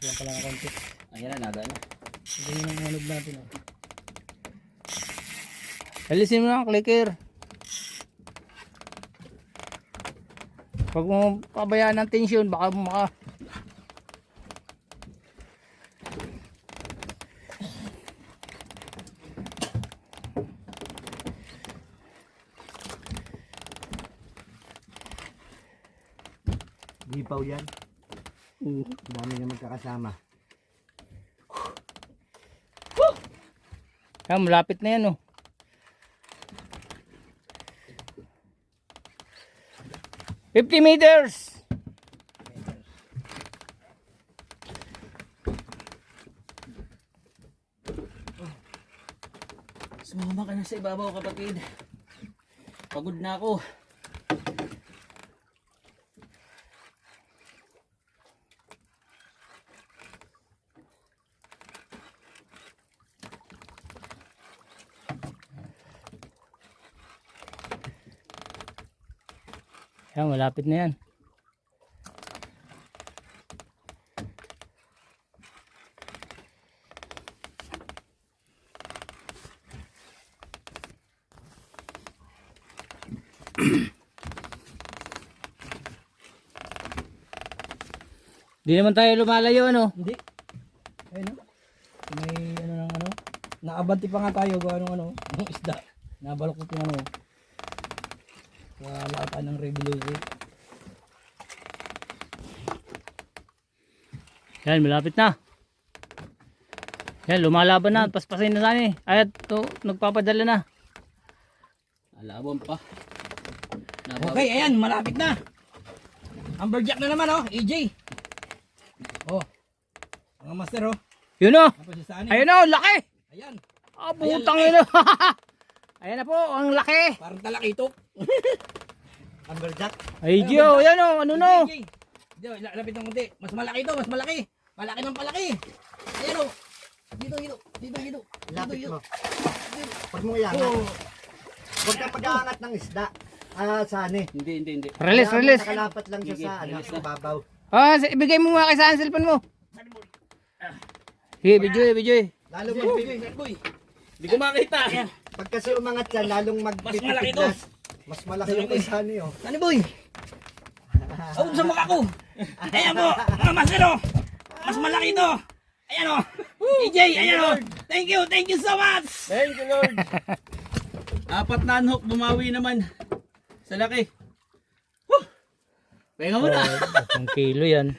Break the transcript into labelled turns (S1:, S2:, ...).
S1: Yan pala ng konti.
S2: Ayan na, nada na.
S1: Ito yung nangunog natin. Oh.
S3: Alisin mo na ang clicker. Pag mo pabayaan ng tensyon, baka
S4: Gipaw yan. Dami na magkakasama.
S3: Yan, malapit na yan, oh. $50 meters.
S2: Sumama ka na sa ibabaw, kapatid. Pagod na ako.
S3: Yan, malapit na yan. Di naman tayo lumalayo, ano?
S1: Hindi. Ayun o. May ano ng ano. Nakabanti pa nga tayo kung ano, yung isda. Nabalokot yung ano. Wala ng revolution.
S3: Yan, malapit na. Yan, lumalaban na. Paspasin na sana eh. Ay, to, nagpapadala na.
S2: Alabon pa.
S1: Okay, ayan, malapit na. Amberjack na naman oh, EJ. Oh. Mga master oh.
S3: Yun o.
S1: Tapos yung saan
S3: Ayun o, laki.
S1: Ayan.
S3: Ah, putang yun o. Ayan na po, ang laki.
S1: Parang talakitok.
S4: Amberjack.
S3: Ay, Diyo, yan o, ano no.
S1: EJ. Diyo, lapit ng konti. Mas malaki to, mas malaki. Malaki ng palaki. Ayan oh. Dito.
S4: Lapit
S1: Dito.
S4: mo. Huwag mong iangat.
S1: Oh.
S4: Huwag kang pag-aangat ng isda. Saan eh.
S2: Hindi.
S3: Release,
S4: Kaya
S3: release.
S4: Nakalapat lang siya
S2: Sige,
S4: sa
S2: release
S4: sa babaw.
S3: Ah, ibigay mo nga kay sa cellphone mo. Sige, video eh.
S4: Lalo
S1: Boy.
S2: Hindi ko makita.
S4: pag kasi umangat yan, lalong
S1: Mas malaki to.
S4: magpipiglas. Mas malaki yung isa niyo.
S1: Saan boy? Awag sa mukha ko. Ayan po, mga master oh. Mas malaki to. Ayan oh. EJ, ayan oh. Thank you so much.
S2: Thank you, Lord. Apat na unhook, bumawi naman. Sa laki. Pahinga mo na.
S3: Ang kilo yan.